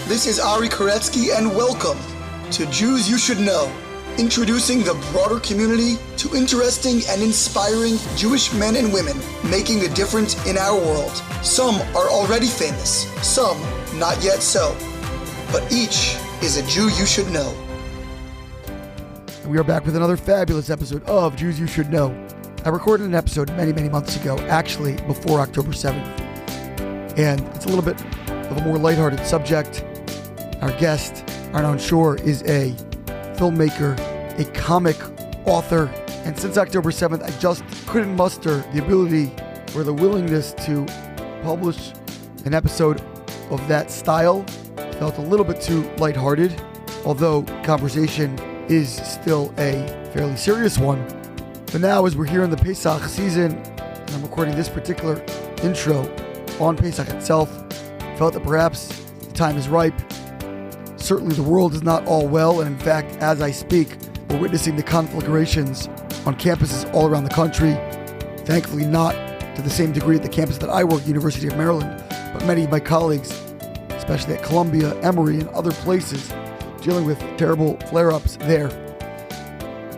This is Ari Koretsky, and welcome to Jews You Should Know, introducing the broader community to interesting and inspiring Jewish men and women making a difference in our world. Some are already famous, some not yet so, but each is a Jew you should know. We are back with another fabulous episode of Jews You Should Know. I recorded an episode many months ago, actually before October 7th, and it's a little bit of a more lighthearted subject. Our guest, Arnon Shorr, is a filmmaker, a comic author, and since October 7th, I just couldn't muster the ability or the willingness to publish an episode of that style. Felt a little bit too lighthearted, although conversation is still a fairly serious one. But now, as we're here in the Pesach season, and I'm recording this particular intro on Pesach itself, felt that perhaps the time is ripe. Certainly the world is not all well, and in fact, as I speak, we're witnessing the conflagrations on campuses all around the country. Thankfully not to the same degree at the campus that I work, the University of Maryland, but many of my colleagues, especially at Columbia, Emory, and other places, dealing with terrible flare-ups there.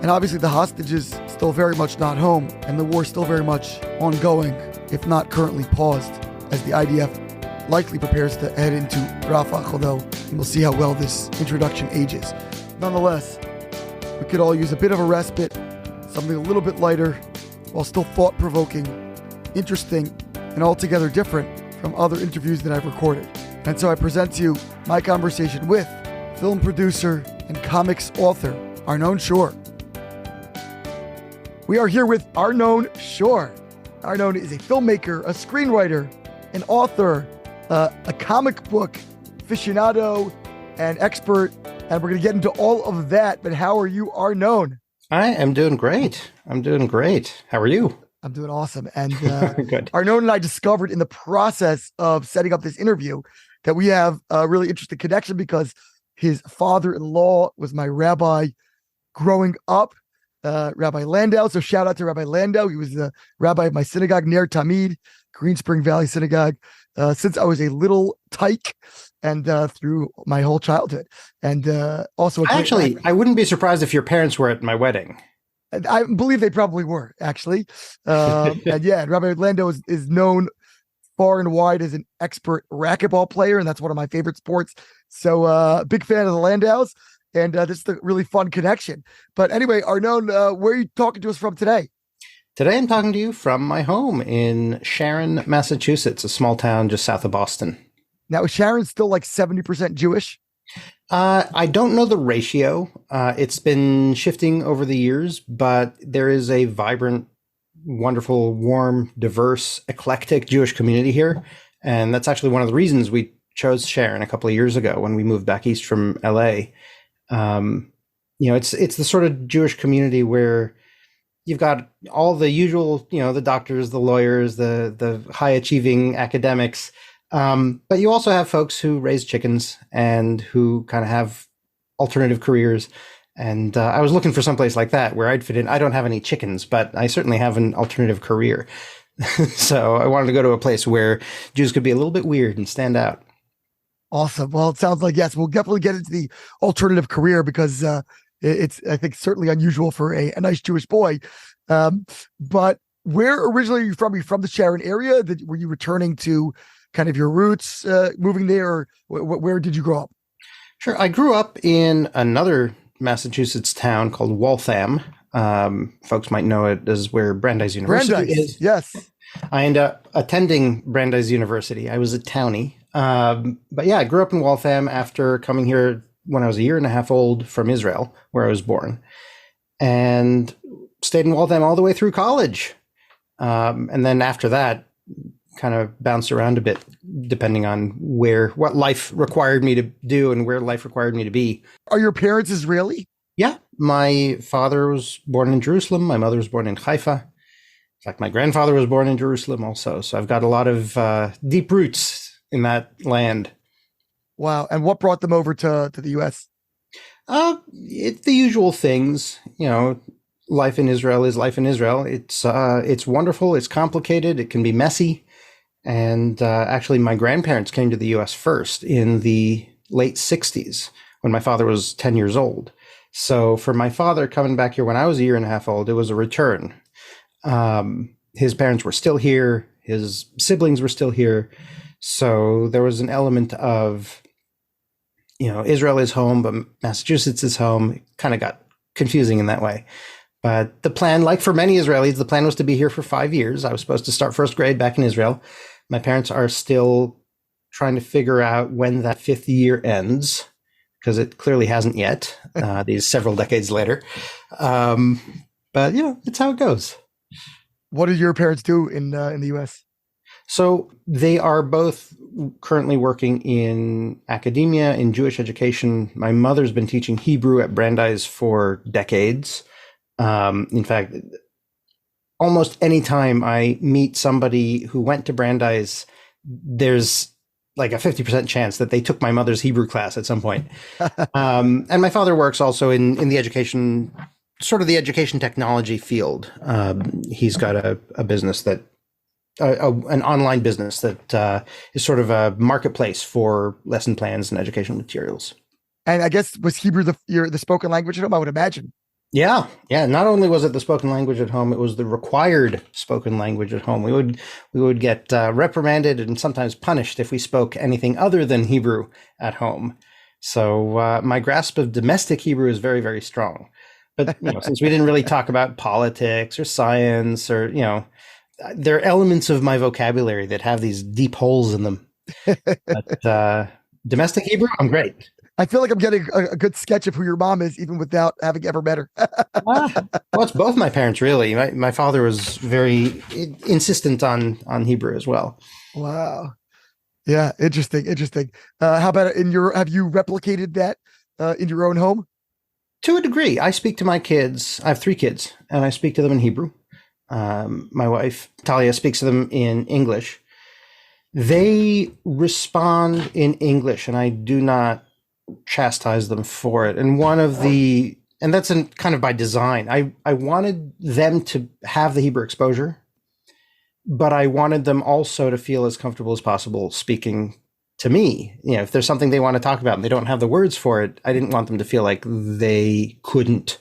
And obviously the hostages still very much not home, and the war still very much ongoing, if not currently paused, as the IDF likely prepares to head into Rafah, although we'll see how well this introduction ages. Nonetheless, we could all use a bit of a respite, something a little bit lighter, while still thought-provoking, interesting, and altogether different from other interviews that I've recorded. And so I present to you my conversation with film producer and comics author, Arnon Shorr. We are here with Arnon Shorr. Arnon is a filmmaker, a screenwriter, an author, a comic book aficionado and expert, and we're going to get into all of that. But how are you, Arnon? I am doing great. How are you? I'm doing awesome. And Good. Arnon and I discovered in the process of setting up this interview that we have a really interesting connection because his father-in-law was my rabbi growing up. Rabbi Landau. So shout out to Rabbi Landau. He was the rabbi of my synagogue, Ner Tamid, Green Spring Valley Synagogue, since I was a little tyke and through my whole childhood. And also, I wouldn't be surprised if your parents were at my wedding. And I believe they probably were, actually. And yeah, Rabbi Landau is known far and wide as an expert racquetball player, and that's one of my favorite sports. So big fan of the Landaus. And this is a really fun connection. But anyway, Arnon, where are you talking to us from today? Today I'm talking to you from my home in Sharon, Massachusetts, a small town just south of Boston. Now, is Sharon still like 70% Jewish? I don't know the ratio. It's been shifting over the years, but there is a vibrant, wonderful, warm, diverse, eclectic Jewish community here. And that's actually one of the reasons we chose Sharon a couple of years ago when we moved back east from LA. It's the sort of Jewish community where you've got all the usual, the doctors, the lawyers, the high achieving academics. But you also have folks who raise chickens and who kind of have alternative careers. And I was looking for someplace like that where I'd fit in. I don't have any chickens, but I certainly have an alternative career. So I wanted to go to a place where Jews could be a little bit weird and stand out. Awesome. Well, it sounds like, yes, we'll definitely get into the alternative career because it's, I think, certainly unusual for a nice Jewish boy. But where originally are you from? Are you from the Sharon area? Were you returning to kind of your roots, moving there? Or where did you grow up? Sure. I grew up in another Massachusetts town called Waltham. Folks might know it as where Brandeis University is. Yes. I ended up attending Brandeis University. I was a townie. But yeah, I grew up in Waltham after coming here when I was a year and a half old from Israel, where I was born, and stayed in Waltham all the way through college. And then after that, kind of bounced around a bit, depending on what life required me to do and where life required me to be. Are your parents Israeli? Yeah. My father was born in Jerusalem. My mother was born in Haifa. In fact, my grandfather was born in Jerusalem also. So I've got a lot of deep roots in that land. Wow. And what brought them over to the U.S.? It's the usual things, life in Israel is life in Israel. It's wonderful. It's complicated. It can be messy. And actually, my grandparents came to the U.S. first in the late 60s when my father was 10 years old. So for my father coming back here when I was a year and a half old, it was a return. His parents were still here. His siblings were still here. So there was an element of, Israel is home, but Massachusetts is home. It kind of got confusing in that way. But the plan, like for many Israelis, the plan was to be here for 5 years. I was supposed to start first grade back in Israel. My parents are still trying to figure out when that fifth year ends, because it clearly hasn't yet, these several decades later. But, it's how it goes. What do your parents do in the U.S.? So they are both currently working in academia, in Jewish education. My mother's been teaching Hebrew at Brandeis for decades. In fact, almost any time I meet somebody who went to Brandeis, there's like a 50% chance that they took my mother's Hebrew class at some point. And my father works also in the education, sort of the education technology field. He's got a business that, an online business that is sort of a marketplace for lesson plans and educational materials. And I guess, was Hebrew the spoken language at home? I would imagine. Yeah. Not only was it the spoken language at home, it was the required spoken language at home. We would get reprimanded and sometimes punished if we spoke anything other than Hebrew at home. So my grasp of domestic Hebrew is very, very strong. But since we didn't really talk about politics or science or there are elements of my vocabulary that have these deep holes in them. But domestic Hebrew, I'm great. I feel like I'm getting a good sketch of who your mom is, even without having ever met her. Well, it's both my parents, really. My father was very insistent on Hebrew as well. Wow. Yeah, interesting. How about have you replicated that in your own home? To a degree. I speak to my kids. I have 3 kids, and I speak to them in Hebrew. My wife, Talia, speaks to them in English. They respond in English, and I do not chastise them for it. And and that's kind of by design. I wanted them to have the Hebrew exposure, but I wanted them also to feel as comfortable as possible speaking to me. If there's something they want to talk about and they don't have the words for it, I didn't want them to feel like they couldn't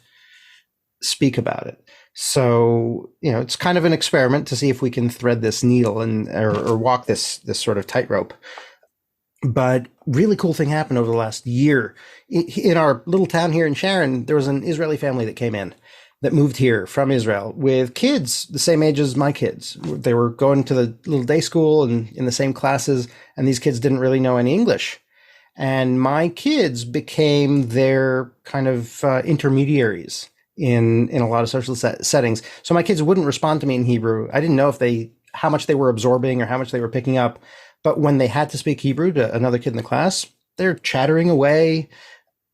speak about it. So, it's kind of an experiment to see if we can thread this needle or walk this sort of tightrope. But really cool thing happened over the last year. In our little town here in Sharon, there was an Israeli family that came in, that moved here from Israel with kids the same age as my kids. They were going to the little day school and in the same classes, and these kids didn't really know any English. And my kids became their kind of intermediaries in a lot of social settings. So my kids wouldn't respond to me in Hebrew. I didn't know how much they were absorbing or how much they were picking up. But when they had to speak Hebrew to another kid in the class, they're chattering away.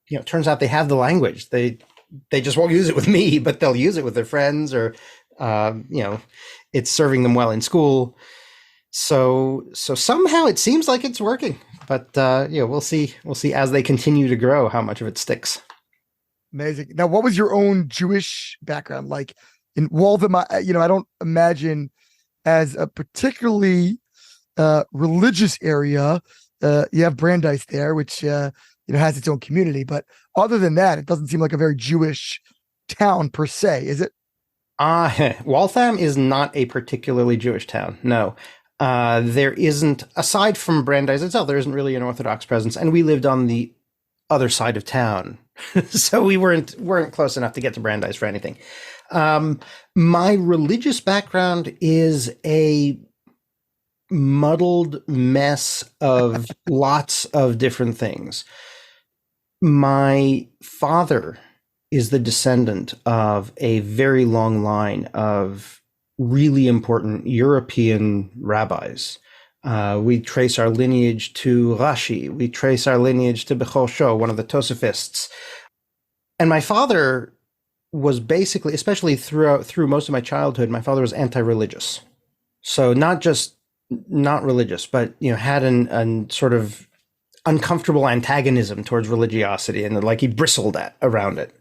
It turns out they have the language. They just won't use it with me, but they'll use it with their friends, or it's serving them well in school. So somehow it seems like it's working. But we'll see as they continue to grow how much of it sticks. Amazing. Now, what was your own Jewish background like in Waltham? I don't imagine as a particularly religious area. You have Brandeis there, which has its own community, but other than that, it doesn't seem like a very Jewish town per se, is it? Waltham is not a particularly Jewish town. No, there isn't. Aside from Brandeis itself, there isn't really an Orthodox presence, and we lived on the other side of town, so we weren't close enough to get to Brandeis for anything. My religious background is a muddled mess of lots of different things. My father is the descendant of a very long line of really important European rabbis. We trace our lineage to Rashi. We trace our lineage to Bechor Shor, one of the Tosafists. And my father was basically, especially through most of my childhood, my father was anti-religious. So not just not religious, but had an sort of uncomfortable antagonism towards religiosity, and like he bristled around it,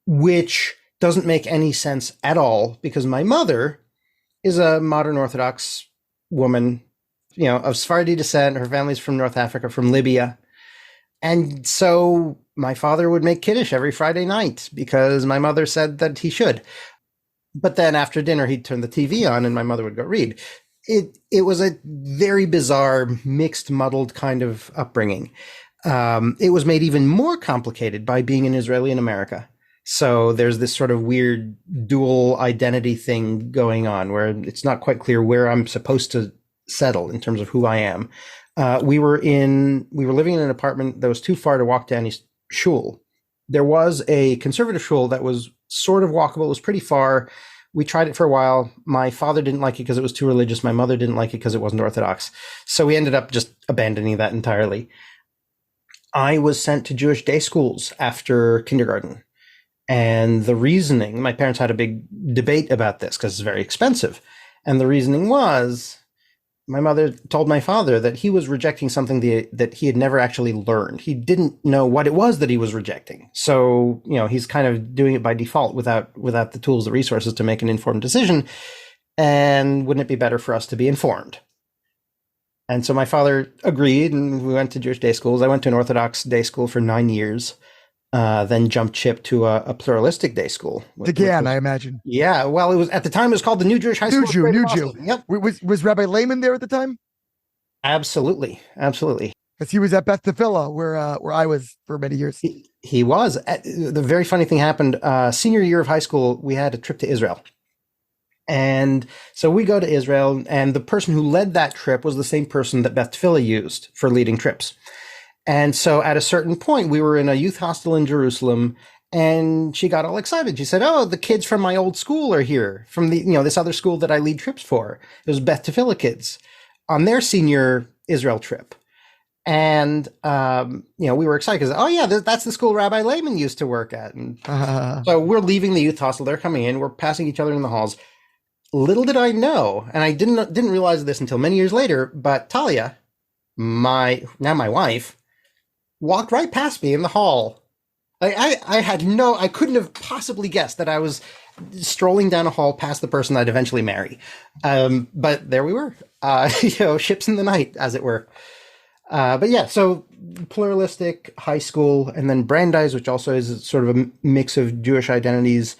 which doesn't make any sense at all, because my mother is a modern Orthodox woman. of Sephardi descent. Her family's from North Africa, from Libya. And so my father would make Kiddush every Friday night because my mother said that he should. But then after dinner, he'd turn the TV on and my mother would go read. It was a very bizarre, mixed, muddled kind of upbringing. It was made even more complicated by being an Israeli in America. So there's this sort of weird dual identity thing going on where it's not quite clear where I'm supposed to settle in terms of who I am. We were living in an apartment that was too far to walk to any shul. There was a conservative shul that was sort of walkable. It was pretty far. We tried it for a while. My father didn't like it because it was too religious. My mother didn't like it because it wasn't Orthodox. So we ended up just abandoning that entirely. I was sent to Jewish day schools after kindergarten. And the reasoning, my parents had a big debate about this because it's very expensive. And the reasoning was, my mother told my father that he was rejecting something that he had never actually learned. He didn't know what it was that he was rejecting. So, he's kind of doing it by default without the tools, the resources to make an informed decision. And wouldn't it be better for us to be informed? And so my father agreed, and we went to Jewish day schools. I went to an Orthodox day school for 9 years. Then jumped ship to a pluralistic day school. Again, I imagine. Yeah, well, it was at the time it was called the New Jewish High School. New Jew. Yep. Was Rabbi Lehman there at the time? Absolutely. Because he was at Beth Tefillah, where I was for many years. He was. The very funny thing happened. Senior year of high school, we had a trip to Israel. And so we go to Israel, and the person who led that trip was the same person that Beth Tefillah used for leading trips. And so at a certain point, we were in a youth hostel in Jerusalem, and she got all excited. She said, "Oh, the kids from my old school are here, from the this other school that I lead trips for." It was Beth Tefillah kids on their senior Israel trip. And, we were excited because, oh, yeah, that's the school Rabbi Lehman used to work at. And so we're leaving the youth hostel. They're coming in. We're passing each other in the halls. Little did I know, and I didn't realize this until many years later, but Talia, my wife, walked right past me in the hall. I couldn't have possibly guessed that I was strolling down a hall past the person I'd eventually marry. But there we were, ships in the night, as it were. But yeah, so pluralistic high school, and then Brandeis, which also is sort of a mix of Jewish identities.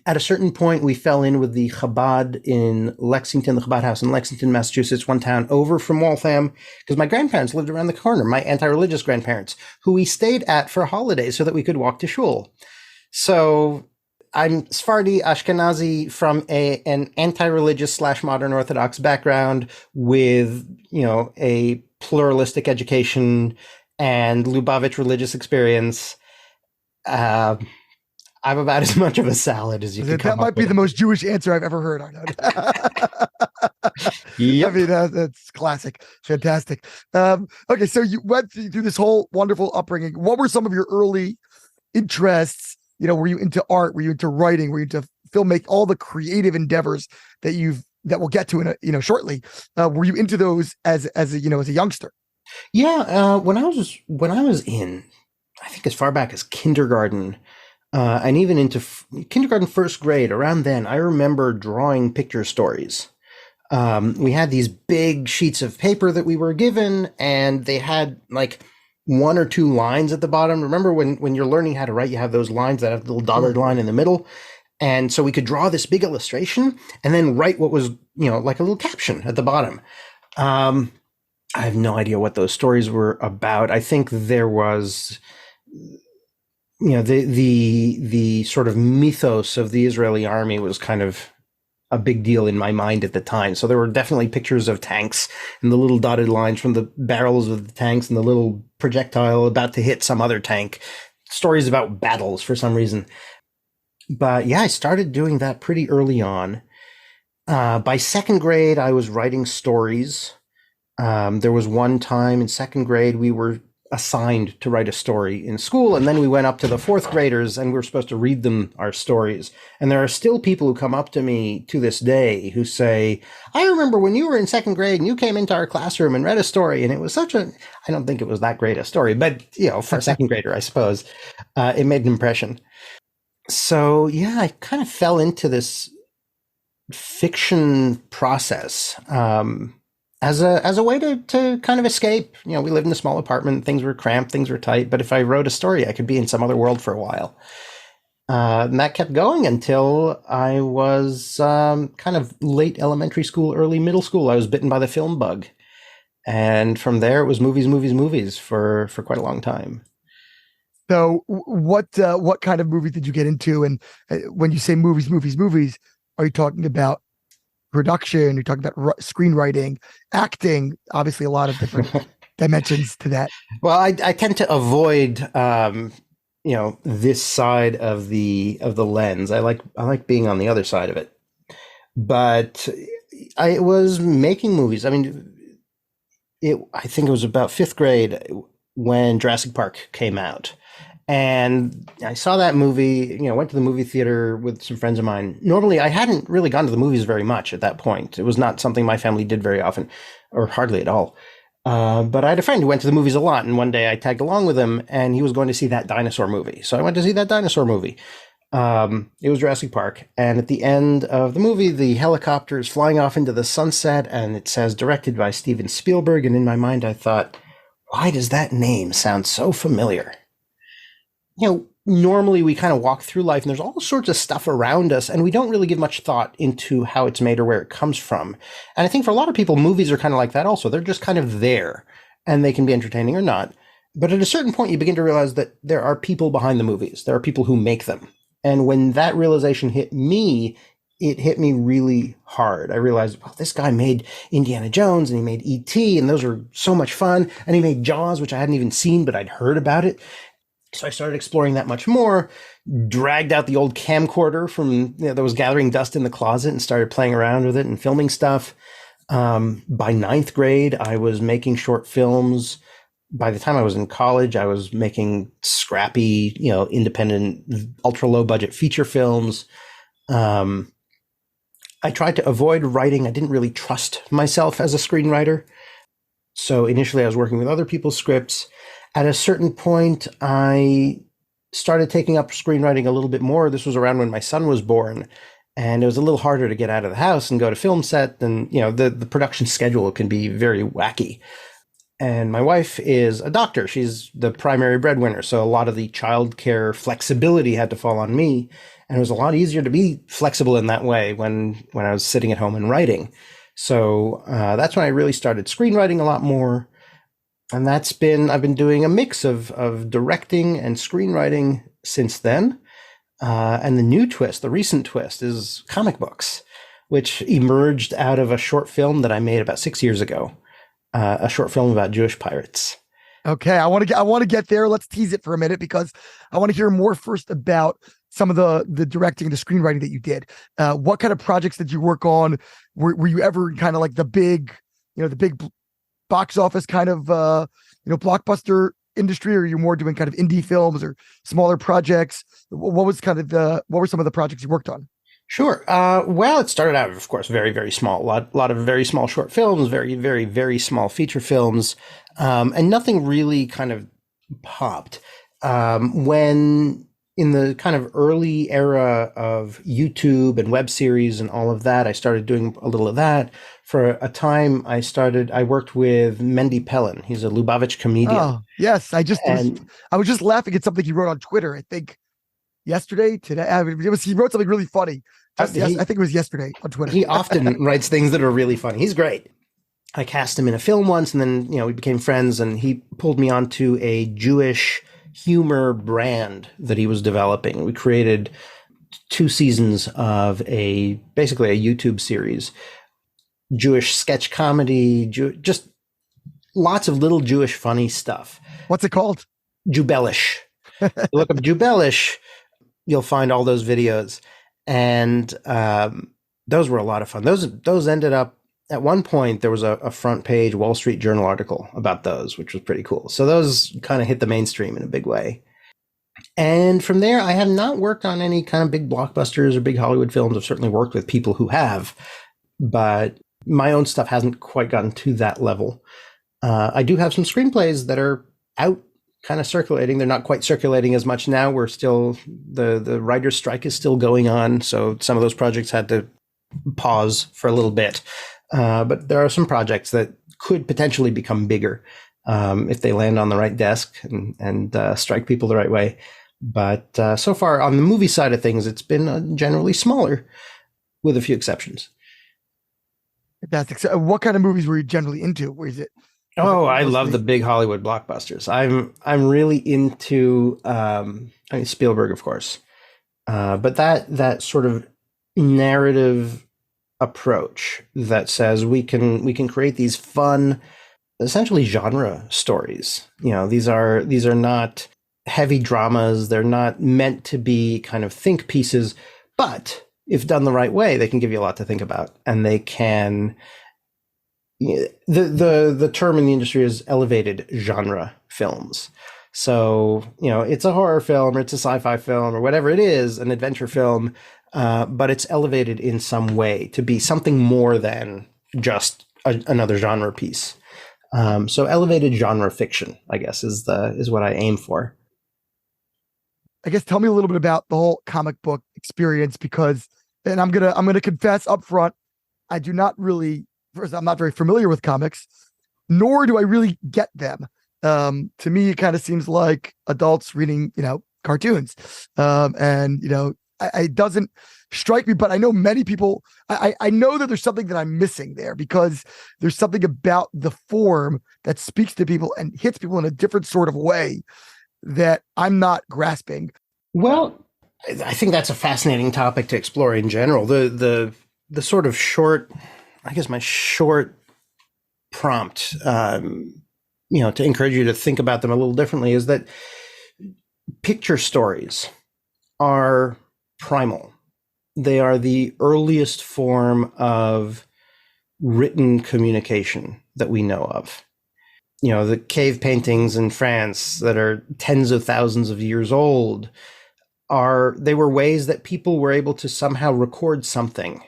At a certain point, we fell in with the Chabad in Lexington, the Chabad house in Lexington, Massachusetts, one town over from Waltham, because my grandparents lived around the corner, my anti-religious grandparents, who we stayed at for holidays so that we could walk to shul. So I'm Sephardi Ashkenazi from an anti-religious / modern Orthodox background with, a pluralistic education and Lubavitch religious experience. I'm about as much of a salad as you can come up with. That might be the most Jewish answer I've ever heard, Arnon. Yep. I mean, that's classic. Fantastic. Okay, so you went through this whole wonderful upbringing. What were some of your early interests? Were you into art? Were you into writing? Were you into filmmaking? All the creative endeavors that we'll get to in shortly. Were you into those as a youngster? Yeah, when I was in, I think as far back as kindergarten. And even into kindergarten, first grade, around then, I remember drawing picture stories. We had these big sheets of paper that we were given, and they had like 1 or 2 lines at the bottom. Remember when you're learning how to write, you have those lines that have the little dotted line in the middle. And so we could draw this big illustration and then write what was, like a little caption at the bottom. I have no idea what those stories were about. I think there was... the sort of mythos of the Israeli army was kind of a big deal in my mind at the time. So there were definitely pictures of tanks and the little dotted lines from the barrels of the tanks and the little projectile about to hit some other tank. Stories about battles for some reason. But yeah, I started doing that pretty early on. By second grade, I was writing stories. There was one time in second grade we were assigned to write a story in school, and then we went up to the fourth graders and we were supposed to read them our stories. And there are still people who come up to me to this day who say, "I remember when you were in second grade and you came into our classroom and read a story, and it was I don't think it was that great a story, but for a second grader, I suppose, it made an impression." So yeah, I kind of fell into this fiction process. as a way to kind of escape. We lived in a small apartment, things were cramped, things were tight, but if I wrote a story, I could be in some other world for a while. And that kept going until I was kind of late elementary school, early middle school. I was bitten by the film bug. And from there, it was movies, movies, movies for quite a long time. So what kind of movies did you get into? And when you say movies, movies, movies, are you talking about production? You're talking about screenwriting, acting, obviously a lot of different dimensions to that. Well, I tend to avoid, this side of the lens. I like being on the other side of it. But I was making movies. I mean, I think it was about fifth grade when Jurassic Park came out. And I saw that movie, went to the movie theater with some friends of mine. Normally, I hadn't really gone to the movies very much at that point. It was not something my family did very often, or hardly at all. But I had a friend who went to the movies a lot, and one day I tagged along with him, and he was going to see that dinosaur movie. So I went to see that dinosaur movie. It was Jurassic Park, and at the end of the movie, the helicopter is flying off into the sunset, and it says directed by Steven Spielberg, and in my mind I thought, why does that name sound so familiar? Normally we kind of walk through life and there's all sorts of stuff around us and we don't really give much thought into how it's made or where it comes from. And I think for a lot of people, movies are kind of like that also. They're just kind of there and they can be entertaining or not. But at a certain point, you begin to realize that there are people behind the movies. There are people who make them. And when that realization hit me, it hit me really hard. I realized, well, this guy made Indiana Jones and he made E.T. and those are so much fun. And he made Jaws, which I hadn't even seen, but I'd heard about it. So I started exploring that much more, dragged out the old camcorder from that was gathering dust in the closet and started playing around with it and filming stuff. By ninth grade, I was making short films. By the time I was in college, I was making scrappy, independent, ultra low budget feature films. I tried to avoid writing. I didn't really trust myself as a screenwriter. So initially I was working with other people's scripts. At a certain point, I started taking up screenwriting a little bit more. This was around when my son was born, and it was a little harder to get out of the house and go to film set. And, the production schedule can be very wacky. And my wife is a doctor. She's the primary breadwinner. So a lot of the childcare flexibility had to fall on me. And it was a lot easier to be flexible in that way when I was sitting at home and writing. So that's when I really started screenwriting a lot more. And I've been doing a mix of directing and screenwriting since then. And the recent twist is comic books, which emerged out of a short film that I made about 6 years ago, a short film about Jewish pirates. Okay, I want to get there. Let's tease it for a minute because I want to hear more first about some of the directing and the screenwriting that you did. What kind of projects did you work on? Were you ever kind of like the big box office kind of blockbuster industry, or are you more doing kind of indie films or smaller projects? What were some of the projects you worked on? Sure. Well, it started out, of course, very, very small. A lot of very small short films, very, very, very small feature films, and nothing really kind of popped. When in the kind of early era of YouTube and web series and all of that, I started doing a little of that. For a time, I worked with Mendy Pellin. He's a Lubavitch comedian. Oh, yes. I was just laughing at something he wrote on Twitter, I think yesterday, today. He wrote something really funny. I think it was yesterday on Twitter. He often writes things that are really funny. He's great. I cast him in a film once, and then, we became friends, and he pulled me onto a Jewish humor brand that he was developing. We created 2 seasons of basically a YouTube series, Jewish sketch comedy, just lots of little Jewish funny stuff. What's it called? Jubelish. Look up Jubelish, you'll find all those videos. And those were a lot of fun. Those ended up, at one point, there was a front page Wall Street Journal article about those, which was pretty cool. So those kind of hit the mainstream in a big way. And from there, I have not worked on any kind of big blockbusters or big Hollywood films. I've certainly worked with people who have, but my own stuff hasn't quite gotten to that level. I do have some screenplays that are out, kind of circulating. They're not quite circulating as much now. We're still, the writer's strike is still going on. So some of those projects had to pause for a little bit. But there are some projects that could potentially become bigger if they land on the right desk and strike people the right way. But so far on the movie side of things, it's been generally smaller, with a few exceptions. What kind of movies were you generally into? Where is it? Oh, I love the big Hollywood blockbusters. I'm really into Spielberg, of course, but that sort of narrative approach that says we can create these fun, essentially genre stories. These are not heavy dramas. They're not meant to be kind of think pieces, but if done the right way, they can give you a lot to think about, and they can. The term in the industry is elevated genre films. So, it's a horror film or it's a sci-fi film or whatever it is, an adventure film, but it's elevated in some way to be something more than just another genre piece. So elevated genre fiction, I guess, is what I aim for. I guess tell me a little bit about the whole comic book experience, because, and I'm gonna confess up front, I do not really. First, I'm not very familiar with comics, nor do I really get them. To me, it kind of seems like adults reading, cartoons. It doesn't strike me, but I know many people, I know that there's something that I'm missing there, because there's something about the form that speaks to people and hits people in a different sort of way that I'm not grasping. Well, I think that's a fascinating topic to explore in general. The sort of short, I guess my short prompt, to encourage you to think about them a little differently, is that picture stories are primal. They are the earliest form of written communication that we know of. The cave paintings in France that are tens of thousands of years old they were ways that people were able to somehow record something.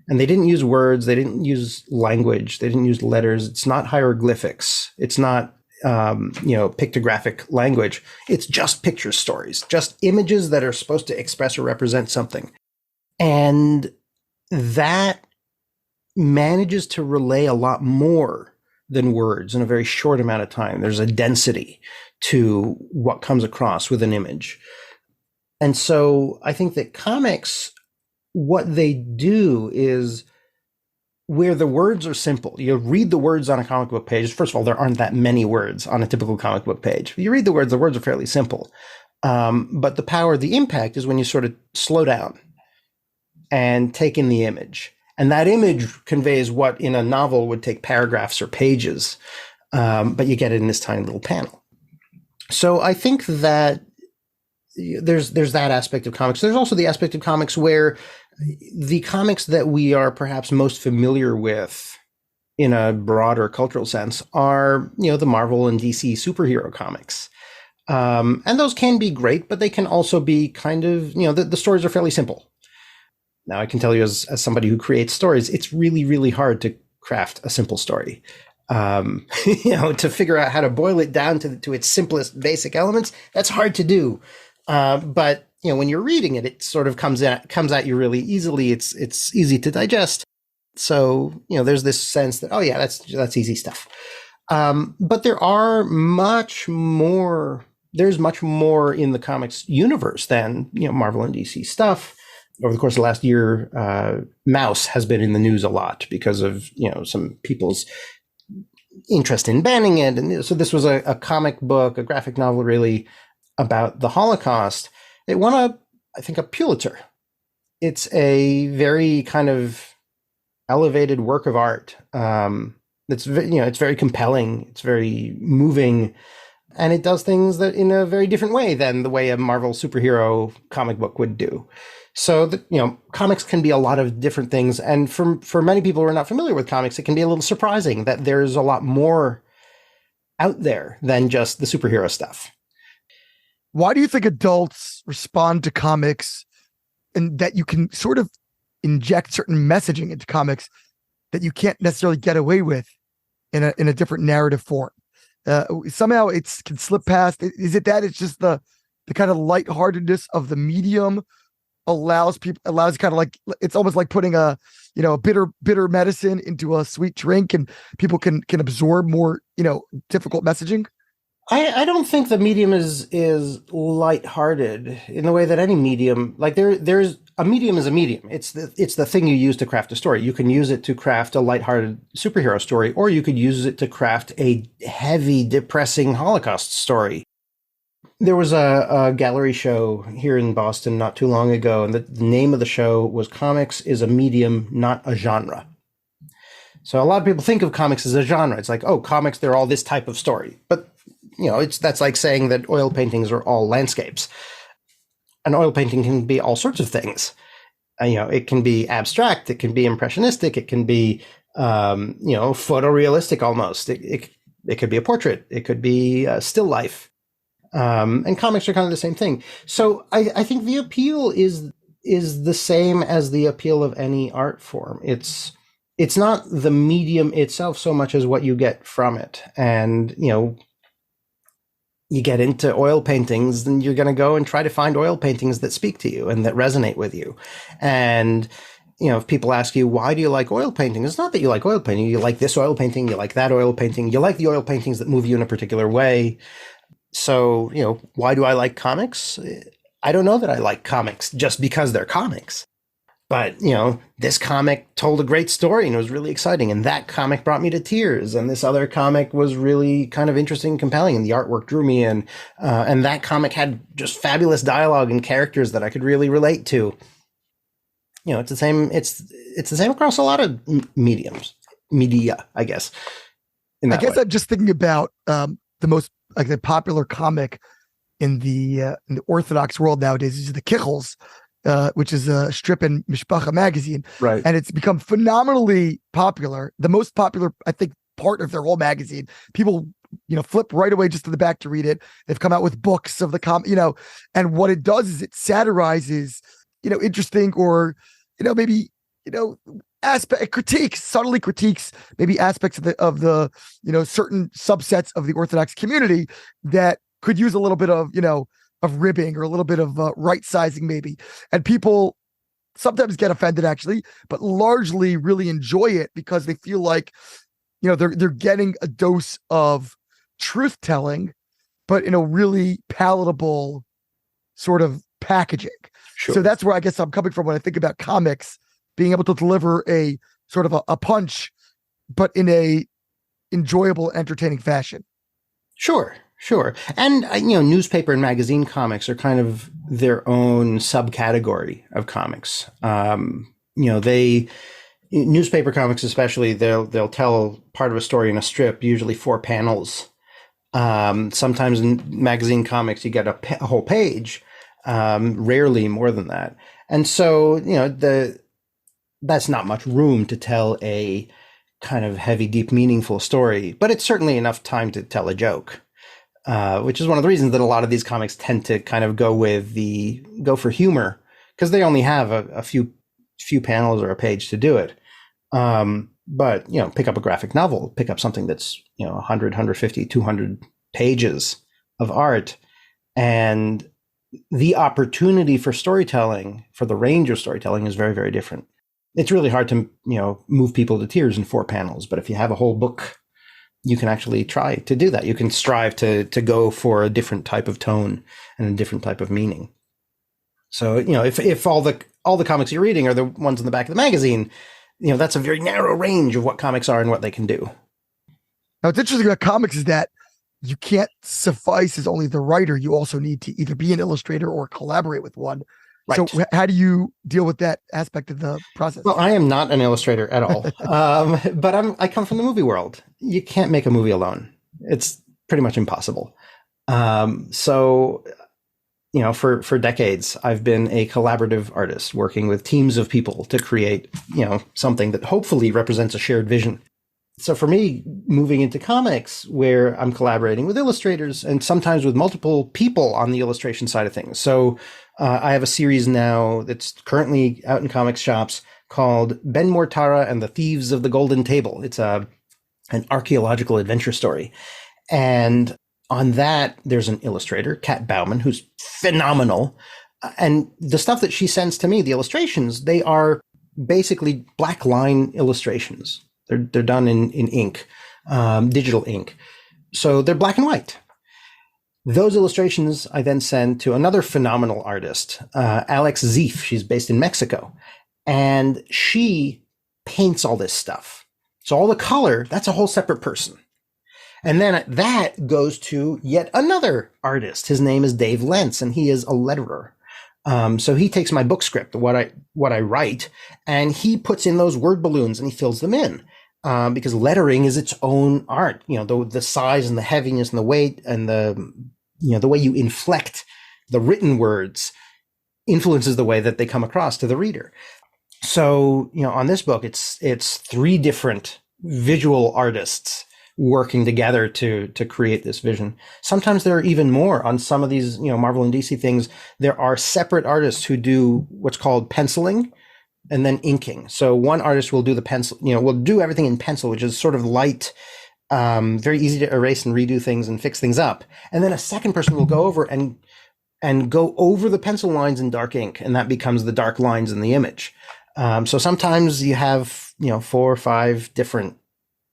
And they didn't use words, they didn't use language, they didn't use letters. It's not hieroglyphics. It's not, pictographic language. It's just picture stories, just images that are supposed to express or represent something. And that manages to relay a lot more than words in a very short amount of time. There's a density to what comes across with an image. And so I think that comics, what they do is, where the words are simple, you read the words on a comic book page. First of all, there aren't that many words on a typical comic book page. You read the words are fairly simple. But the power, the impact is when you sort of slow down and take in the image. And that image conveys what in a novel would take paragraphs or pages, but you get it in this tiny little panel. So I think that there's that aspect of comics. There's also the aspect of comics where the comics that we are perhaps most familiar with in a broader cultural sense are, the Marvel and DC superhero comics. And those can be great, but they can also be kind of, the stories are fairly simple. Now, I can tell you as somebody who creates stories, it's really, really hard to craft a simple story. To figure out how to boil it down to its simplest basic elements, that's hard to do. But when you're reading it, it sort of comes at you really easily. It's easy to digest. So, there's this sense that, oh yeah, that's easy stuff. But there's much more in the comics universe than, Marvel and DC stuff. Over the course of the last year, Mouse has been in the news a lot because of, some people's interest in banning it. And so this was a comic book, a graphic novel really about the Holocaust. It won I think a Pulitzer. It's a very kind of elevated work of art. It's very compelling. It's very moving. And it does things that in a very different way than the way a Marvel superhero comic book would do. So, comics can be a lot of different things. And for many people who are not familiar with comics, it can be a little surprising that there's a lot more out there than just the superhero stuff. Why do you think adults respond to comics, and that you can sort of inject certain messaging into comics that you can't necessarily get away with in a different narrative form? Somehow it can slip past. Is it that it's just the kind of lightheartedness of the medium, allows kind of like, it's almost like putting a bitter medicine into a sweet drink, and people can absorb more, difficult messaging. I don't think the medium is lighthearted in the way that any medium, like there's a medium is a medium. It's the thing you use to craft a story. You can use it to craft a lighthearted superhero story, or you could use it to craft a heavy, depressing Holocaust story. There was a gallery show here in Boston not too long ago, and the name of the show was Comics is a Medium, Not a Genre. So a lot of people think of comics as a genre. It's like, oh, comics, they're all this type of story. But that's like saying that oil paintings are all landscapes. An oil painting can be all sorts of things. It can be abstract, it can be impressionistic, it can be, photorealistic almost. It could be a portrait, it could be still life. And comics are kind of the same thing. So I think the appeal is the same as the appeal of any art form. It's not the medium itself so much as what you get from it. And, you get into oil paintings, then you're going to go and try to find oil paintings that speak to you and that resonate with you. And, if people ask you, why do you like oil painting? It's not that you like oil painting. You like this oil painting. You like that oil painting. You like the oil paintings that move you in a particular way. So, why do I like comics? I don't know that I like comics just because they're comics. But, this comic told a great story and it was really exciting. And that comic brought me to tears. And this other comic was really kind of interesting and compelling. And the artwork drew me in. And that comic had just fabulous dialogue and characters that I could really relate to. It's the same. It's the same across a lot of media, I guess. I guess I'm just thinking about the most the popular comic in the Orthodox world nowadays is the Kichels. Which is a strip in Mishpacha magazine. Right. And it's become phenomenally popular. The most popular, I think, part of their whole magazine. People, flip right away just to the back to read it. They've come out with books of the and what it does is it satirizes, interesting or, maybe, subtly critiques maybe aspects of the certain subsets of the Orthodox community that could use a little bit of, of ribbing or a little bit of right sizing maybe. And people sometimes get offended actually, but largely really enjoy it because they feel like, they're getting a dose of truth telling, but in a really palatable sort of packaging. Sure. So that's where I guess I'm coming from when I think about comics being able to deliver a sort of a punch, but in a enjoyable, entertaining fashion. Sure. And, newspaper and magazine comics are kind of their own subcategory of comics. Newspaper comics, especially, they'll tell part of a story in a strip, usually 4 panels. Sometimes in magazine comics, you get a whole page, rarely more than that. And so, that's not much room to tell a kind of heavy, deep, meaningful story, but it's certainly enough time to tell a joke. Which is one of the reasons that a lot of these comics tend to kind of go for humor, because they only have a few panels or a page to do it. But, pick up a graphic novel, pick up something that's, 100, 150, 200 pages of art. And the opportunity for storytelling, for the range of storytelling, is very, very different. It's really hard to, move people to tears in 4 panels. But if you have a whole book, you can actually try to do that. You can strive to go for a different type of tone and a different type of meaning. So, if all the comics you're reading are the ones in the back of the magazine, that's a very narrow range of what comics are and what they can do. Now, what's interesting about comics is that you can't suffice as only the writer. You also need to either be an illustrator or collaborate with one. Right. So how do you deal with that aspect of the process? Well, I am not an illustrator at all, but I come from the movie world. You can't make a movie alone. It's pretty much impossible. So, for decades, I've been a collaborative artist working with teams of people to create, something that hopefully represents a shared vision. So for me, moving into comics, where I'm collaborating with illustrators and sometimes with multiple people on the illustration side of things. So I have a series now that's currently out in comics shops called Ben Mortara and the Thieves of the Golden Table. It's an archaeological adventure story. And on that, there's an illustrator, Kat Bauman, who's phenomenal. And the stuff that she sends to me, the illustrations, they are basically black line illustrations. They're done in ink, digital ink. So they're black and white. Those illustrations I then send to another phenomenal artist, Alex Zeef. She's based in Mexico. And she paints all this stuff. So all the color, that's a whole separate person. And then that goes to yet another artist. His name is Dave Lentz, and he is a letterer. So he takes my book script, what I write, and he puts in those word balloons and he fills them in. Because lettering is its own art, the size and the heaviness and the weight and the way you inflect the written words influences the way that they come across to the reader. So, on this book, it's 3 different visual artists working together to create this vision. Sometimes there are even more on some of these, Marvel and DC things. There are separate artists who do what's called penciling and then inking. So one artist will do the pencil, will do everything in pencil, which is sort of light, very easy to erase and redo things and fix things up. And then a second person will go over and go over the pencil lines in dark ink, and that becomes the dark lines in the image. So sometimes you have, 4 or 5 different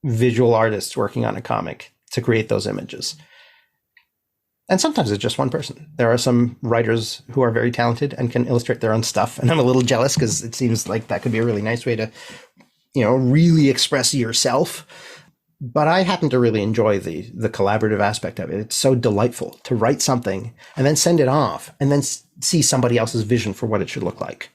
visual artists working on a comic to create those images. And sometimes it's just one person. There are some writers who are very talented and can illustrate their own stuff. And I'm a little jealous because it seems like that could be a really nice way to, really express yourself. But I happen to really enjoy the collaborative aspect of it. It's so delightful to write something and then send it off and then see somebody else's vision for what it should look like.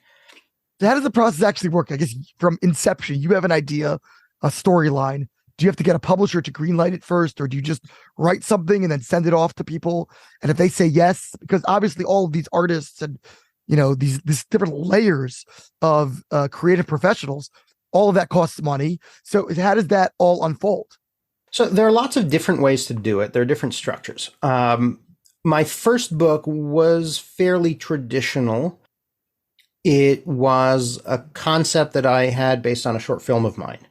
How does the process actually work? I guess from inception, you have an idea, a storyline. Do you have to get a publisher to greenlight it first, or do you just write something and then send it off to people? And if they say yes, because obviously all of these artists and, these different layers of creative professionals, all of that costs money. So how does that all unfold? So there are lots of different ways to do it. There are different structures. My first book was fairly traditional. It was a concept that I had based on a short film of mine.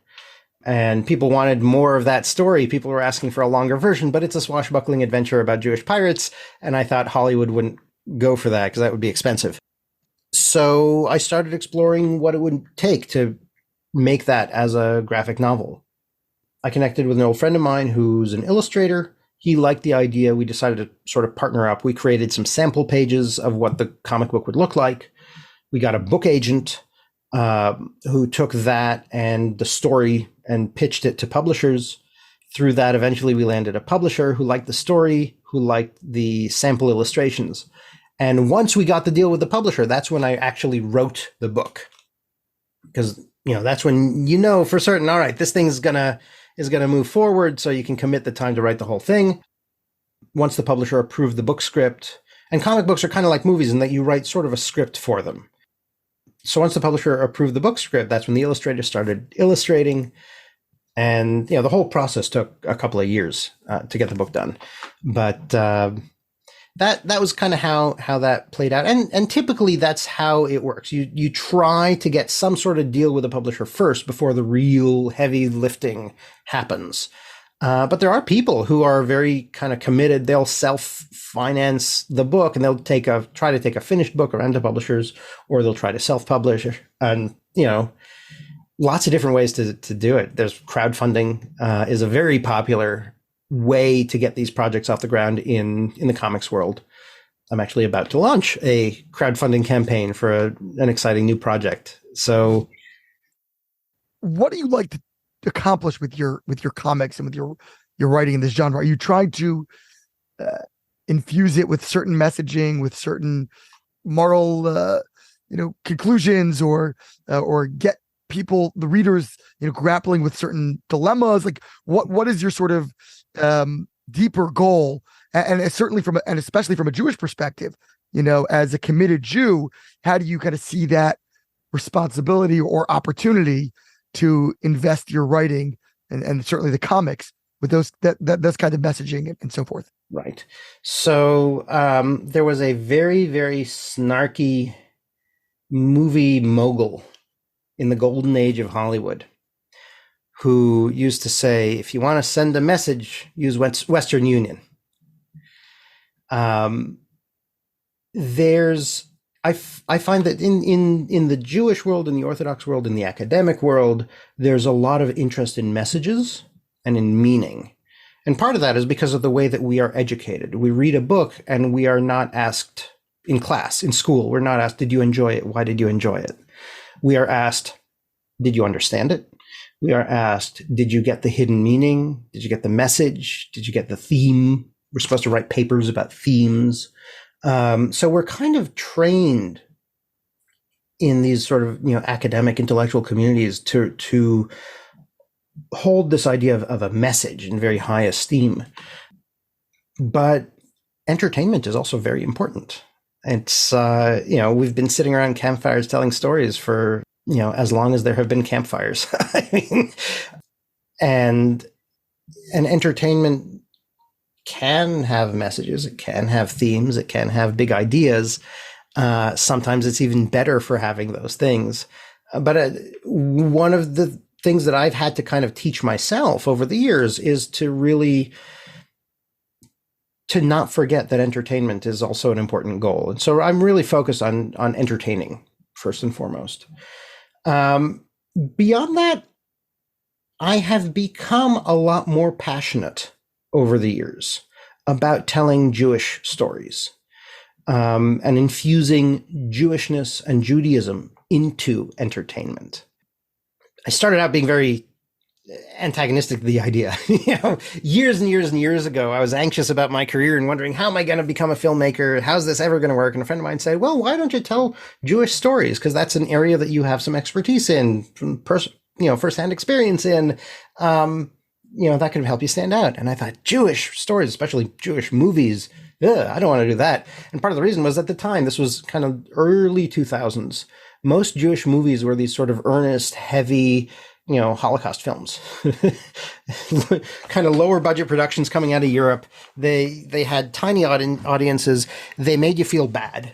And people wanted more of that story. People were asking for a longer version, but it's a swashbuckling adventure about Jewish pirates. And I thought Hollywood wouldn't go for that because that would be expensive. So I started exploring what it would take to make that as a graphic novel. I connected with an old friend of mine who's an illustrator. He liked the idea. We decided to sort of partner up. We created some sample pages of what the comic book would look like. We got a book agent who took that and the story and pitched it to publishers. Through that, eventually we landed a publisher who liked the story, who liked the sample illustrations. And once we got the deal with the publisher, that's when I actually wrote the book. Because, that's when for certain, all right, this thing is gonna move forward, so you can commit the time to write the whole thing. Once the publisher approved the book script, and comic books are kind of like movies in that you write sort of a script for them. So once the publisher approved the book script, that's when the illustrator started illustrating. And, the whole process took a couple of years to get the book done. But that was kind of how that played out. And typically that's how it works. You try to get some sort of deal with a publisher first before the real heavy lifting happens. But there are people who are very kind of committed. They'll self-finance the book, and they'll try to take a finished book around to publishers, or they'll try to self-publish. And, lots of different ways to do it. There's crowdfunding is a very popular way to get these projects off the ground in the comics world. I'm actually about to launch a crowdfunding campaign for an exciting new project. So what do you like to accomplish with your comics and with your writing in this genre? Are you trying to infuse it with certain messaging, with certain moral conclusions, or get people, the readers, grappling with certain dilemmas? Like what is your sort of deeper goal? And it's certainly and especially from a Jewish perspective, as a committed Jew, how do you kind of see that responsibility or opportunity to invest your writing and certainly the comics with those kind of messaging and so forth? Right. So there was a very, very snarky movie mogul in the golden age of Hollywood who used to say, if you want to send a message, use Western Union. There's I find that in the Jewish world, in the Orthodox world, in the academic world, there's a lot of interest in messages and in meaning. And part of that is because of the way that we are educated. We read a book and we are not asked in class, in school, we're not asked, did you enjoy it? Why did you enjoy it? We are asked, did you understand it? We are asked, did you get the hidden meaning? Did you get the message? Did you get the theme? We're supposed to write papers about themes. So we're kind of trained in these sort of, academic intellectual communities to hold this idea of a message in very high esteem. But entertainment is also very important. It's, we've been sitting around campfires telling stories for, as long as there have been campfires. I mean, and entertainment can have messages, it can have themes, it can have big ideas. Sometimes it's even better for having those things. But one of the things that I've had to kind of teach myself over the years is to not forget that entertainment is also an important goal. And so I'm really focused on entertaining first and foremost. Beyond that, I have become a lot more passionate over the years about telling Jewish stories, and infusing Jewishness and Judaism into entertainment. I started out being very antagonistic to the idea. Years and years and years ago, I was anxious about my career and wondering, how am I going to become a filmmaker? How's this ever going to work? And a friend of mine said, well, why don't you tell Jewish stories? Because that's an area that you have some expertise in, from firsthand experience in. That could help you stand out. And I thought, Jewish stories, especially Jewish movies, I don't want to do that. And part of the reason was, at the time, this was kind of early 2000s. Most Jewish movies were these sort of earnest, heavy, Holocaust films, kind of lower budget productions coming out of Europe. They had tiny audiences. They made you feel bad,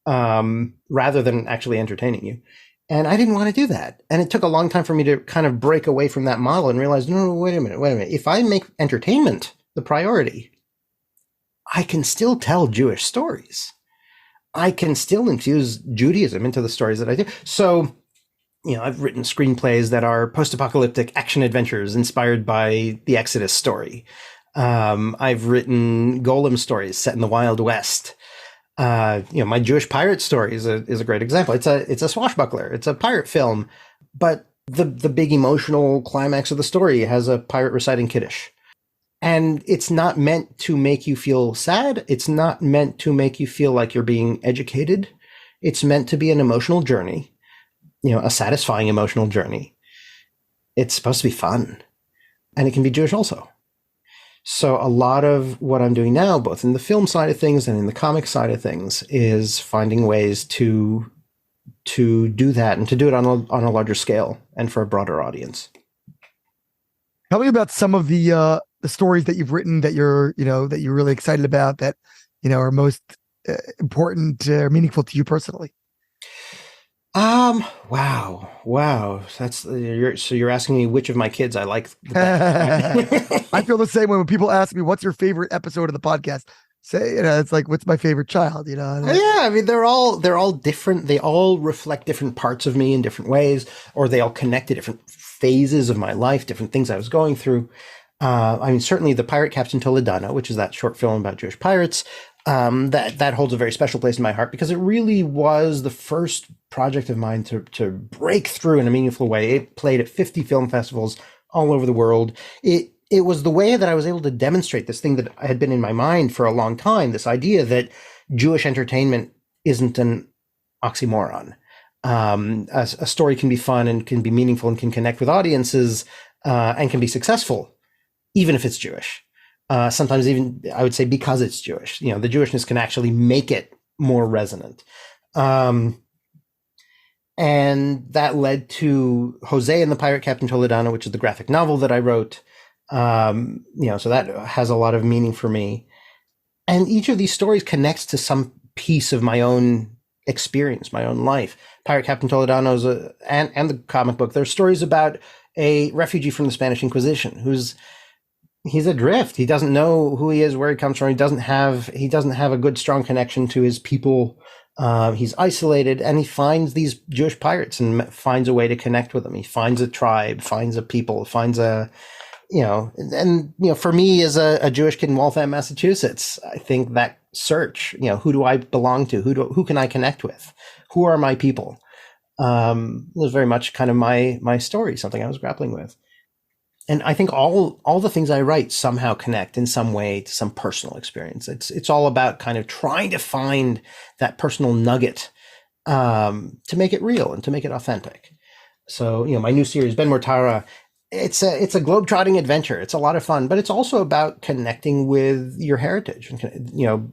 rather than actually entertaining you. And I didn't want to do that. And it took a long time for me to kind of break away from that model and realize, no, wait a minute. If I make entertainment the priority, I can still tell Jewish stories. I can still infuse Judaism into the stories that I do. So, I've written screenplays that are post-apocalyptic action adventures inspired by the Exodus story. I've written golem stories set in the Wild West. My Jewish pirate story is a great example. It's a swashbuckler. It's a pirate film, but the big emotional climax of the story has a pirate reciting Kiddush. And it's not meant to make you feel sad. It's not meant to make you feel like you're being educated. It's meant to be an emotional journey, a satisfying emotional journey. It's supposed to be fun, and it can be Jewish also. So a lot of what I'm doing now, both in the film side of things and in the comic side of things, is finding ways to do that, and to do it on a larger scale and for a broader audience. Tell me about some of the stories that you've written that you're really excited about, that, are most important or meaningful to you personally. Wow. You're asking me which of my kids I like the best. I feel the same way when people ask me, what's your favorite episode of the podcast? Say, it's like, what's my favorite child? Yeah, I mean, they're all different. They all reflect different parts of me in different ways, or they all connect to different phases of my life, different things I was going through. Certainly the Pirate Captain Toledano, which is that short film about Jewish pirates, that holds a very special place in my heart, because it really was the first project of mine to break through in a meaningful way. It played at 50 film festivals all over the world. It was the way that I was able to demonstrate this thing that had been in my mind for a long time, this idea that Jewish entertainment isn't an oxymoron. A story can be fun and can be meaningful and can connect with audiences, and can be successful, even if it's Jewish. Sometimes even, I would say, because it's Jewish. The Jewishness can actually make it more resonant. And that led to Jose and the Pirate Captain Toledano, which is the graphic novel that I wrote. So that has a lot of meaning for me. And each of these stories connects to some piece of my own experience, my own life. Pirate Captain Toledano's and the comic book, there's stories about a refugee from the Spanish Inquisition he's adrift. He doesn't know who he is, where he comes from. He doesn't have a good, strong connection to his people. He's isolated, and he finds these Jewish pirates and finds a way to connect with them. He finds a tribe, finds a people, finds a, for me as a Jewish kid in Waltham, Massachusetts, I think that search, who do I belong to? Who can I connect with? Who are my people? Was very much kind of my story, something I was grappling with. And I think all the things I write somehow connect in some way to some personal experience. It's all about kind of trying to find that personal nugget to make it real and to make it authentic. So, my new series, Ben Mortara, it's a globetrotting adventure. It's a lot of fun, but it's also about connecting with your heritage. And,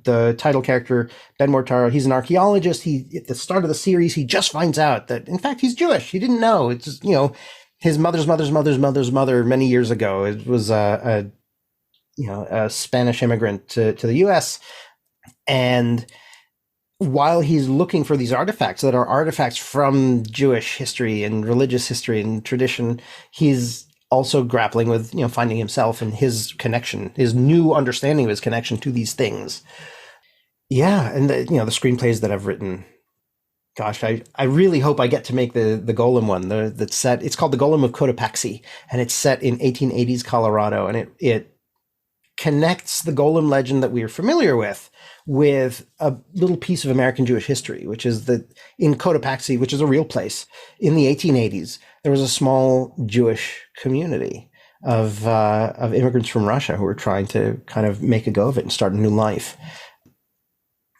the title character, Ben Mortara, he's an archaeologist. At the start of the series, he just finds out that, in fact, he's Jewish. He didn't know. It's just, his mother's mother many years ago. It was a Spanish immigrant to the U.S. And while he's looking for these artifacts that are artifacts from Jewish history and religious history and tradition, he's also grappling with, finding himself and his connection, his new understanding of his connection to these things. Yeah, and the screenplays that I've written. Gosh, I really hope I get to make the Golem one. That's set. It's called The Golem of Cotopaxi, and it's set in 1880s Colorado, and it connects the Golem legend that we are familiar with a little piece of American Jewish history, which is that in Cotopaxi, which is a real place, in the 1880s, there was a small Jewish community of immigrants from Russia who were trying to kind of make a go of it and start a new life.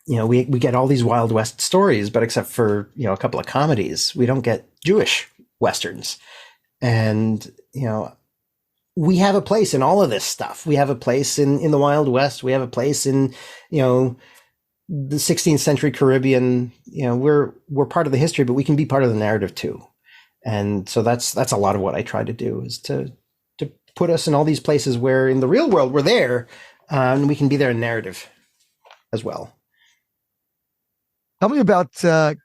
We get all these Wild West stories, but except for, a couple of comedies, we don't get Jewish Westerns. And, we have a place in all of this stuff. We have a place in the Wild West. We have a place in, the 16th century Caribbean. We're part of the history, but we can be part of the narrative too. And so that's a lot of what I try to do, is to put us in all these places where in the real world we're there, and we can be there in narrative as well. Tell me about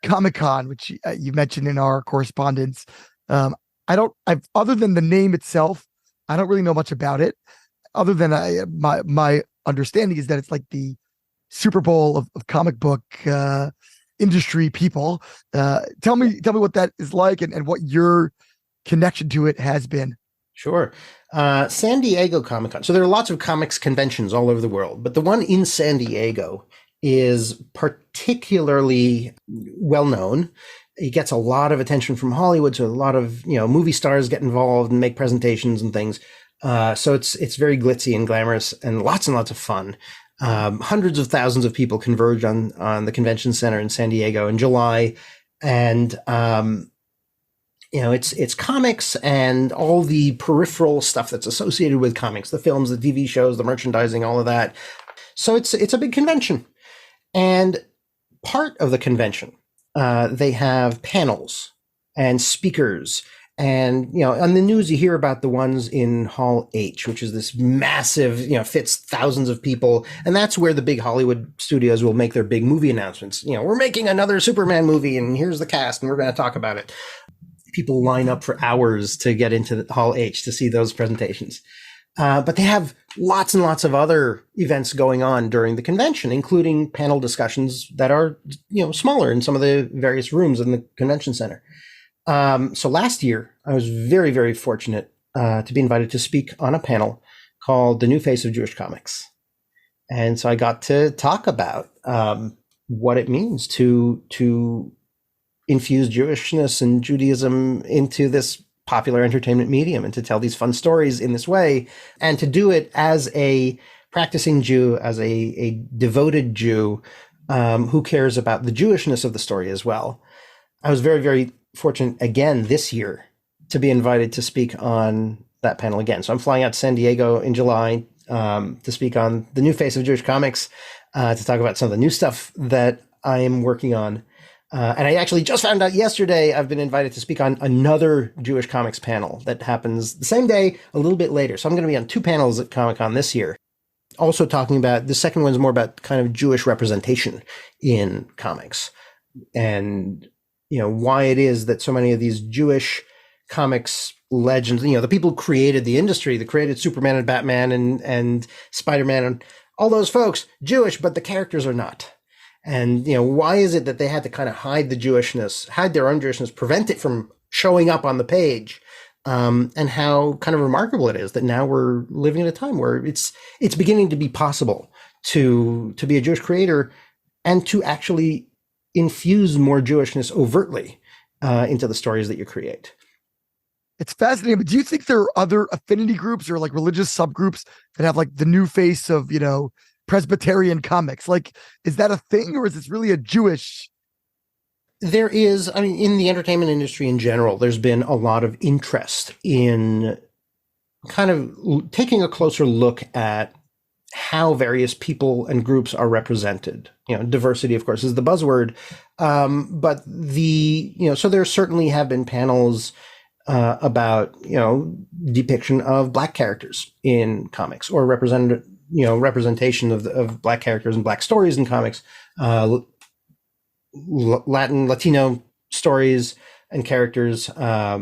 Comic-Con, which you mentioned in our correspondence. Other than the name itself, I don't really know much about it. Other than my understanding is that it's like the Super Bowl of comic book industry people. Tell me what that is like and what your connection to it has been. Sure. San Diego Comic-Con. So there are lots of comics conventions all over the world, but the one in San Diego is particularly well known. He gets a lot of attention from Hollywood, so a lot of movie stars get involved and make presentations and things. So it's very glitzy and glamorous and lots of fun. Hundreds of thousands of people converge on the convention center in San Diego in July, and it's comics and all the peripheral stuff that's associated with comics, the films, the TV shows, the merchandising, all of that. So it's a big convention. And part of the convention, they have panels and speakers. And, on the news, you hear about the ones in Hall H, which is this massive, fits thousands of people. And that's where the big Hollywood studios will make their big movie announcements. We're making another Superman movie and here's the cast and we're going to talk about it. People line up for hours to get into the Hall H to see those presentations. But they have lots and lots of other events going on during the convention, including panel discussions that are, smaller in some of the various rooms in the convention center. So last year, I was very, very fortunate to be invited to speak on a panel called The New Face of Jewish Comics. And so I got to talk about what it means to infuse Jewishness and Judaism into this popular entertainment medium and to tell these fun stories in this way, and to do it as a practicing Jew, as a devoted Jew who cares about the Jewishness of the story as well. I was very, very fortunate again this year to be invited to speak on that panel again. So I'm flying out to San Diego in July to speak on The New Face of Jewish Comics, to talk about some of the new stuff that I am working on. And I actually just found out yesterday I've been invited to speak on another Jewish comics panel that happens the same day, a little bit later. So I'm going to be on two panels at Comic-Con this year. Also talking about, the second one's more about kind of Jewish representation in comics. And, why it is that so many of these Jewish comics legends, the people who created the industry, that created Superman and Batman and Spider-Man and all those folks, Jewish, but the characters are not. And, why is it that they had to kind of hide their own Jewishness, prevent it from showing up on the page? And how kind of remarkable it is that now we're living at a time where it's beginning to be possible to be a Jewish creator and to actually infuse more Jewishness overtly into the stories that you create. It's fascinating, but do you think there are other affinity groups or like religious subgroups that have like the new face of, Presbyterian comics? Like, is that a thing, or is this really a Jewish? There is, in the entertainment industry in general, there's been a lot of interest in kind of taking a closer look at how various people and groups are represented. Diversity, of course, is the buzzword. But so there certainly have been panels about, depiction of Black characters in comics, or representation of Black characters and Black stories in comics. Latino stories and characters. I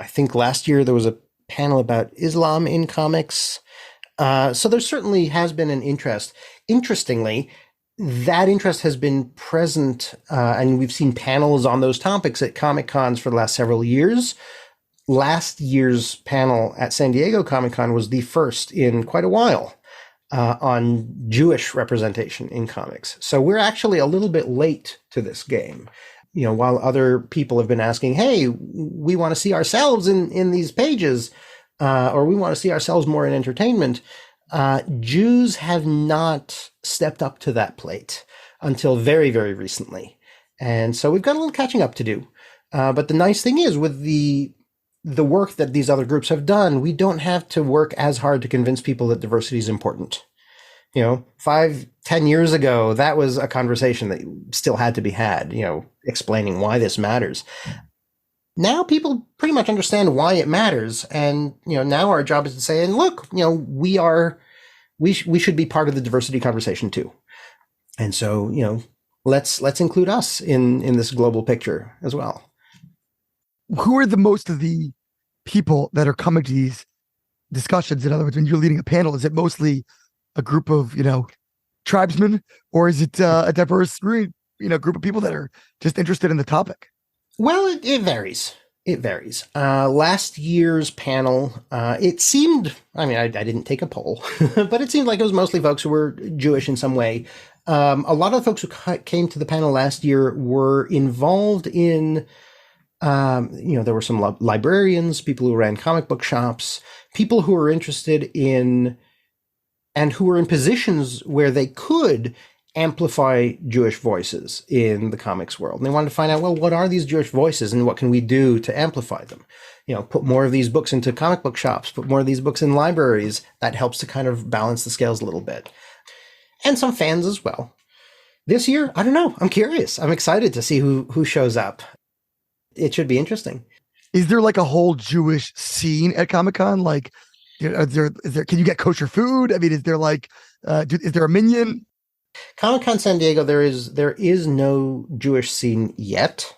think last year there was a panel about Islam in comics. So there certainly has been an interest. Interestingly, that interest has been present, and we've seen panels on those topics at Comic Cons for the last several years. Last year's panel at San Diego Comic Con was the first in quite a while on Jewish representation in comics. So we're actually a little bit late to this game. While other people have been asking, hey, we want to see ourselves in these pages, or we want to see ourselves more in entertainment, Jews have not stepped up to that plate until very, very recently. And so we've got a little catching up to do. But the nice thing is, with the work that these other groups have done, we don't have to work as hard to convince people that diversity is important. 5-10 years ago, that was a conversation that still had to be had, explaining why this matters. Now people pretty much understand why it matters. And, now our job is to say, and look, we should be part of the diversity conversation too. And so, let's include us in this global picture as well. Who are the most of the people that are coming to these discussions? In other words, when you're leading a panel, is it mostly a group of, tribesmen, or is it a diverse group of people that are just interested in the topic? Well, it varies. It varies. Last year's panel, it seemed, I didn't take a poll, but it seemed like it was mostly folks who were Jewish in some way. A lot of the folks who came to the panel last year were involved in, there were some librarians, people who ran comic book shops, people who were interested in, and who were in positions where they could amplify Jewish voices in the comics world. And they wanted to find out, well, what are these Jewish voices and what can we do to amplify them? Put more of these books into comic book shops, put more of these books in libraries. That helps to kind of balance the scales a little bit. And some fans as well. This year, I don't know. I'm curious. I'm excited to see who shows up. It should be interesting. Is there like a whole Jewish scene at Comic-Con? Like, is there, can you get kosher food? I mean, is there like, is there a minyan? Comic-Con San Diego, there is no Jewish scene yet,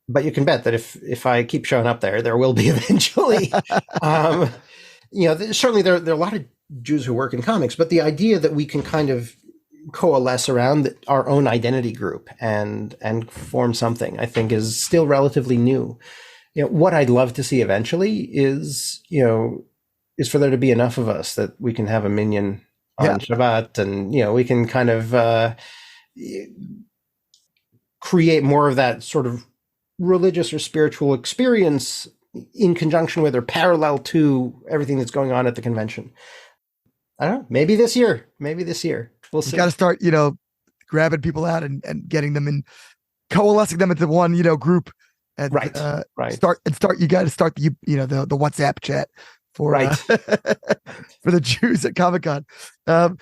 but you can bet that if I keep showing up there will be eventually. Certainly there are a lot of Jews who work in comics, but the idea that we can kind of coalesce around our own identity group and form something, I think, is still relatively new. What I'd love to see eventually is for there to be enough of us that we can have a minyan on Shabbat, and we can kind of create more of that sort of religious or spiritual experience in conjunction with or parallel to everything that's going on at the convention. I don't know. Maybe this year. We'll see. You got to start, grabbing people out and getting them and coalescing them into one, group. And, right. You got to start the WhatsApp chat for for the Jews at Comic-Con. So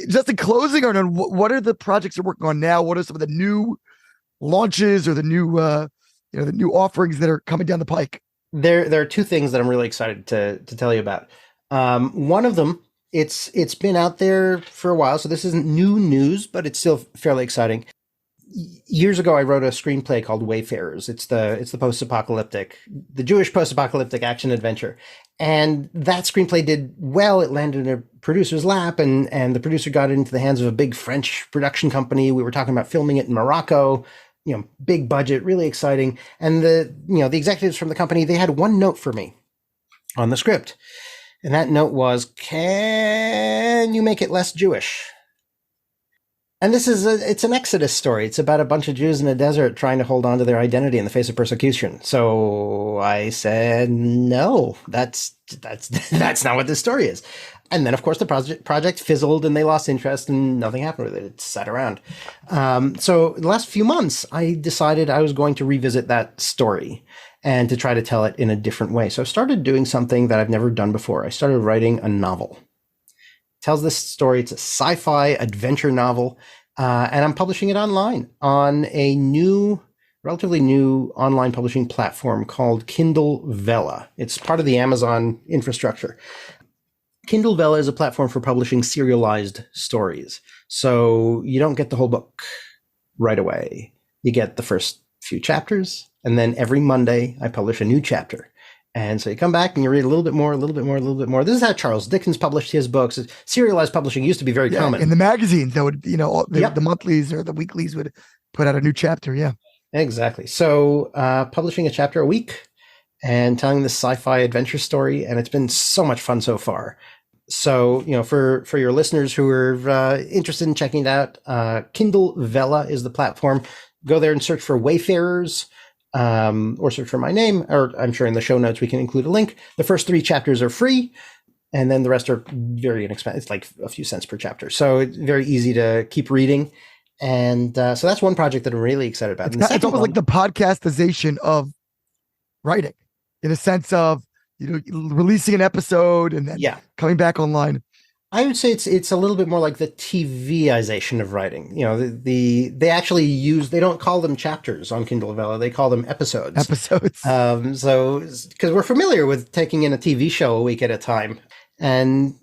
just in closing, Arnon, what are the projects you're working on now? What are some of the new launches or the new the new offerings that are coming down the pike? There are two things that I'm really excited to tell you about. One of them, it's been out there for a while, so this isn't new news, but it's still fairly exciting. years ago, I wrote a screenplay called Wayfarers. It's the post-apocalyptic, the Jewish post-apocalyptic action adventure. And that screenplay did well. It landed in a producer's lap, and the producer got it into the hands of a big French production company. We were talking about filming it in Morocco, big budget, really exciting. And the executives from the company, they had one note for me on the script. And that note was, can you make it less Jewish? And it's an Exodus story. It's about a bunch of Jews in a desert trying to hold on to their identity in the face of persecution. So I said, no, that's not what this story is. And then, of course, the project fizzled and they lost interest and nothing happened with it. It sat around. So the last few months, I decided I was going to revisit that story and to try to tell it in a different way. So I started doing something that I've never done before. I started writing a novel. Tells this story. It's a sci-fi adventure novel, and I'm publishing it online on a relatively new online publishing platform called Kindle Vella. It's part of the Amazon infrastructure. Kindle Vella is a platform for publishing serialized stories. So you don't get the whole book right away. You get the first few chapters, and then every Monday I publish a new chapter. And so you come back and you read a little bit more, a little bit more, a little bit more. This is how Charles Dickens published his books. Serialized publishing used to be very common. In the magazines, that would, the monthlies or the weeklies would put out a new chapter. Yeah, exactly. So publishing a chapter a week and telling this sci-fi adventure story. And it's been so much fun so far. So, for your listeners who are interested in checking it out, Kindle Vella is the platform. Go there and search for Wayfarers. Or search for my name, or I'm sure in the show notes we can include a link. The first 3 chapters are free, and then the rest are very inexpensive. It's like a few cents per chapter. So it's very easy to keep reading. And so that's one project that I'm really excited about. It's almost like the podcastization of writing, in a sense of releasing an episode and then coming back online. I would say it's a little bit more like the TVization of writing. They actually they don't call them chapters on Kindle Vella, they call them episodes. So because we're familiar with taking in a TV show a week at a time, and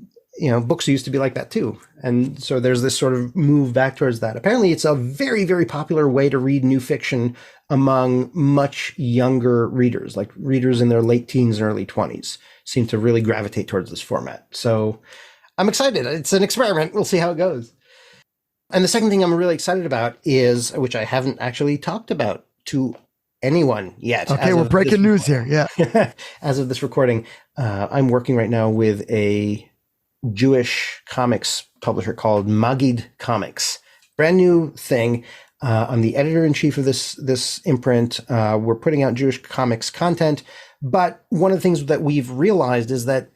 books used to be like that too. And so there's this sort of move back towards that. Apparently, it's a very, very popular way to read new fiction among much younger readers, like readers in their late teens and early 20s, seem to really gravitate towards this format. So I'm excited. It's an experiment. We'll see how it goes. And the second thing I'm really excited about is, which I haven't actually talked about to anyone yet. Okay, we're breaking news here. Yeah. As of this recording, I'm working right now with a Jewish comics publisher called Magid Comics. Brand new thing. I'm the editor-in-chief of this imprint. We're putting out Jewish comics content. But one of the things that we've realized is that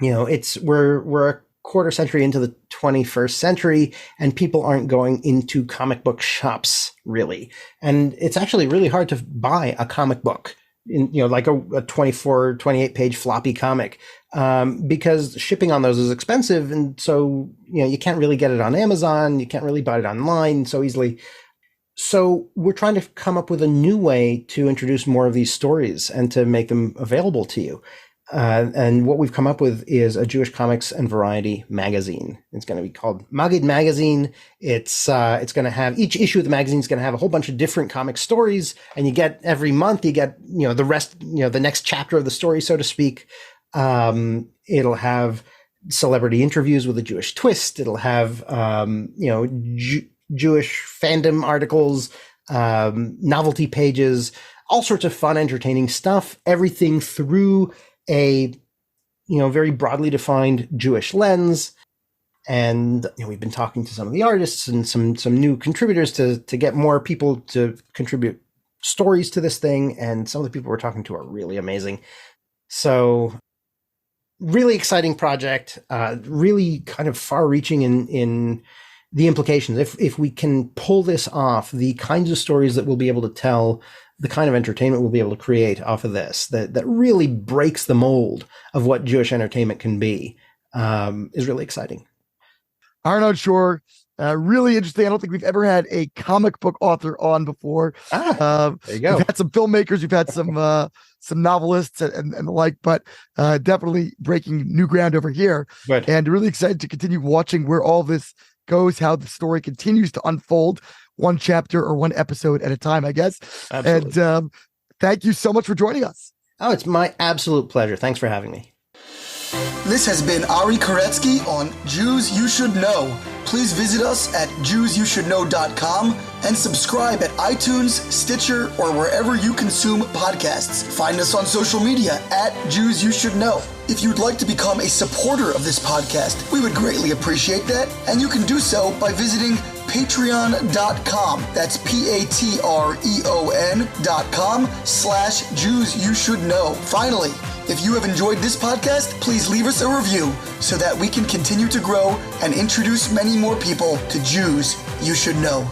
we're a quarter century into the 21st century, and people aren't going into comic book shops really. And it's actually really hard to buy a comic book in, like a 24, 28 page floppy comic, because shipping on those is expensive. And so, you can't really get it on Amazon. You can't really buy it online so easily. So we're trying to come up with a new way to introduce more of these stories and to make them available to you. And what we've come up with is a Jewish comics and variety magazine. It's going to be called Magid Magazine. It's going to have, each issue of the magazine is going to have a whole bunch of different comic stories, and you get every month the rest, the next chapter of the story, so to speak. It'll have celebrity interviews with a Jewish twist. It'll have Jewish fandom articles, novelty pages, all sorts of fun, entertaining stuff. Everything through a very broadly defined Jewish lens. And we've been talking to some of the artists and some new contributors to get more people to contribute stories to this thing. And some of the people we're talking to are really amazing. So really exciting project, really kind of far reaching in the implications. If we can pull this off, the kinds of stories that we'll be able to tell, the kind of entertainment we'll be able to create off of this, that really breaks the mold of what Jewish entertainment can be, is really exciting. Arnon Shorr, really interesting. I don't think we've ever had a comic book author on before. There you go. We've had some filmmakers, we've had some novelists and the like, but definitely breaking new ground over here. Good. And really excited to continue watching where all this goes, how the story continues to unfold, one chapter or one episode at a time, I guess. Absolutely. And thank you so much for joining us. Oh, it's my absolute pleasure. Thanks for having me. This has been Ari Koretsky on Jews You Should Know. Please visit us at JewsYouShouldKnow.com and subscribe at iTunes, Stitcher, or wherever you consume podcasts. Find us on social media at Jews You Should Know. If you'd like to become a supporter of this podcast, we would greatly appreciate that, and you can do so by visiting patreon.com. That's patreon.com/Jews You Should Know. Finally, if you have enjoyed this podcast, please leave us a review so that we can continue to grow and introduce many more people to Jews You Should Know.